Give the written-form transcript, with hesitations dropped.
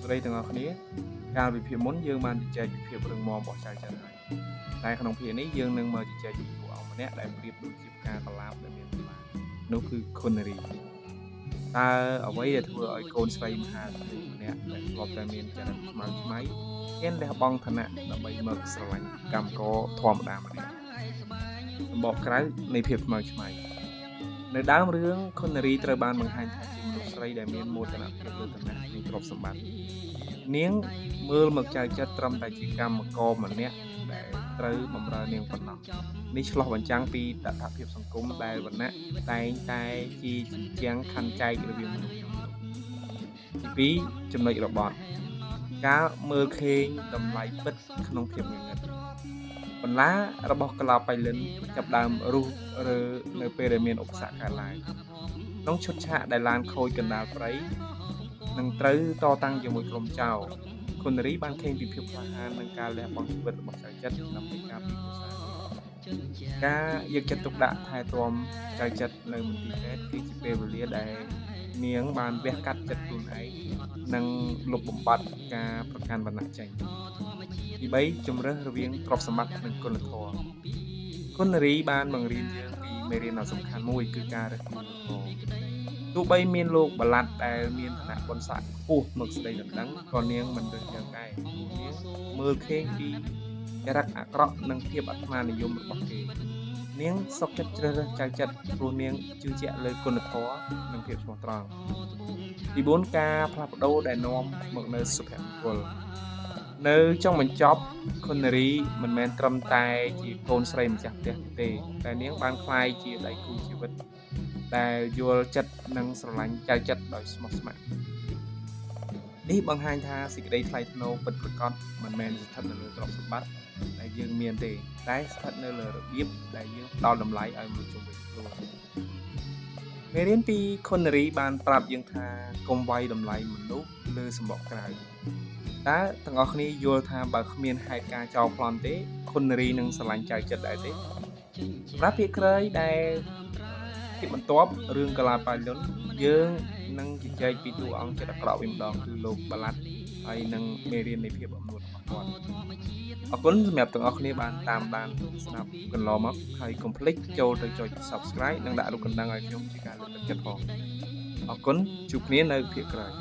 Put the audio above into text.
ស្ដីទាំងអស់គ្នាកាលពីភាពមុនយើងបានជជែកពីភាពរឹងមាំរបស់ចៅចិនហើយតែក្នុងភាគនេះយើងនឹងមកជជែកពីតួអង្គម្នាក់ដែលប្រៀបដូចជាផ្កាកន្លាបដែលមានកម្លាំងនោះគឺខុនរីតើអ្វីដែលធ្វើឲ្យកូនស្រីមហាសេដ្ឋីម្នាក់ដែលធ្លាប់តែមានចរិតខ្មៅឆ្មៃហ៊ានលះបង់ឋានៈដើម្បីមកស្រឡាញ់កម្មករធម្មតាម្នាក់សម្បកក្រៅនៃភាពខ្មៅឆ្មៃនៅដើមរឿងខុនរីត្រូវបានបង្ហាញថាជាមនុស្សស្រីដែលមានមោទនភាពលើឋានៈនិងទ្រព្យសម្បត្តិនាងមើលមកចៅចិត្តត្រឹមតែជាកម្មកកម្នាក់ដែលត្រូវបម្រើនាងប៉ុណ្ណោះនេះឆ្លោះបញ្ចាំងពីតថភាពសង្គមដែលវណ្ណៈតែងតែជាជញ្ជាំងខណ្ឌចែករវាងមនុស្សទី2ចំណុចរបត់ការមើលឃើញតម្លៃពិតក្នុងភាពងងឹតបន្លារបស់កឡោបៃលិនចាប់ដើមរុះរើនៅពេលដែលមានឧបសគ្គកើតឡើងក្នុងឈុតឆាកដែលឡានខូចកណ្ដាលព្រៃនឹងត្រូវតតាំងជាមួយក្រុមចៅខុនរីបានឃើញពីភាពក្លាហាននិងការលះបង់ជីវិតរបស់ចៅចិត្តដើម្បីការពារគ្រួសារការយកចិត្តទុកដាក់ថែទាំចៅចិត្តនៅមន្ទីរពេទ្យគឺជាពេលវេលាដែលនាងបានវះកាត់ចិត្តខ្លួនឯងនិងលុបបំបាត់ការប្រកាន់វណ្ណៈចេញទី3ជំរើសរវាងទ្រព្យសម្បត្តិនិងគុណធម៌គុណរីបានបង្រៀនយើងពីមេរៀនដ៏សំខាន់មួយគឺការរើសគូធម៌ទោះបីមានលោកបលាត់ដែលមានឋានៈបុណ្យស័ក្តិខ្ពស់មកស្ដីដណ្ដឹងក៏នាងមិនរើសយ៉ាងដែរនាងមើលឃើញពីចរិតអាក្រក់និងភាពអាត្មានិយមរបស់គេនាងសុខចិត្តជ្រើសរើសចៅចិត្តព្រោះនាងជឿជាក់លើគុណធម៌និងភាពស្មោះត្រង់ទី4ការផ្លាស់ប្ដូរដែលនាំមកនៅសុភមង្គលនៅចុងបញ្ចប់ខុនរីមិនមែនត្រឹមតែជាកូនស្រីម្ចាស់ផ្ទះទេតែនាងបានក្លាយជាដៃគូជីវិតដែលយល់ចិត្តនិងស្រឡាញ់ចៅចិត្តដោយស្មោះស្ម័គ្រនេះបង្ហាញថាសេចក្តីថ្លៃថ្នូរពិតប្រាកដមិនមែនស្ថិតនៅលើទ្រព្យសម្បត្តិដែលយើងមានទេតែស្ថិតនៅលើរបៀបដែលយើងផ្ដល់តម្លៃឲ្យមនុស្សជុំវិញខ្លួនមេរៀនពីខុនរីបានប្រាប់យើងថាកុំវាយតម្លៃមនុស្សលើសម្បកក្រៅតើទាំងអស់គ្នាយល់ថាបើគ្មានហេតុការណ៍ចោលប្លន់ទេខុនរីនឹងស្រឡាញ់ចៅចិត្តដែរទេសម្រាប់ភាគក្រោយដែលជាបន្ទាប់រឿងកាឡាប៉ាលុនយើងនឹងជជែកពីតួអង្គចិត្តអាក្រក់វិញម្ដងគឺលោកបាឡាត់ហើយនឹងមេរៀននៃភាពអំនួតរបស់គាត់អរគុណសម្រាប់ទាំងអស់គ្នាបានតាមដានស្ដាប់កន្លងមកហើយកុំភ្លេចចូលទៅចុច Subscribe និងដាក់រូបកណ្ដឹងឲ្យខ្ញុំជាការលើកទឹកចិត្តផងអរគុណជួបគ្នានៅភាគក្រោយ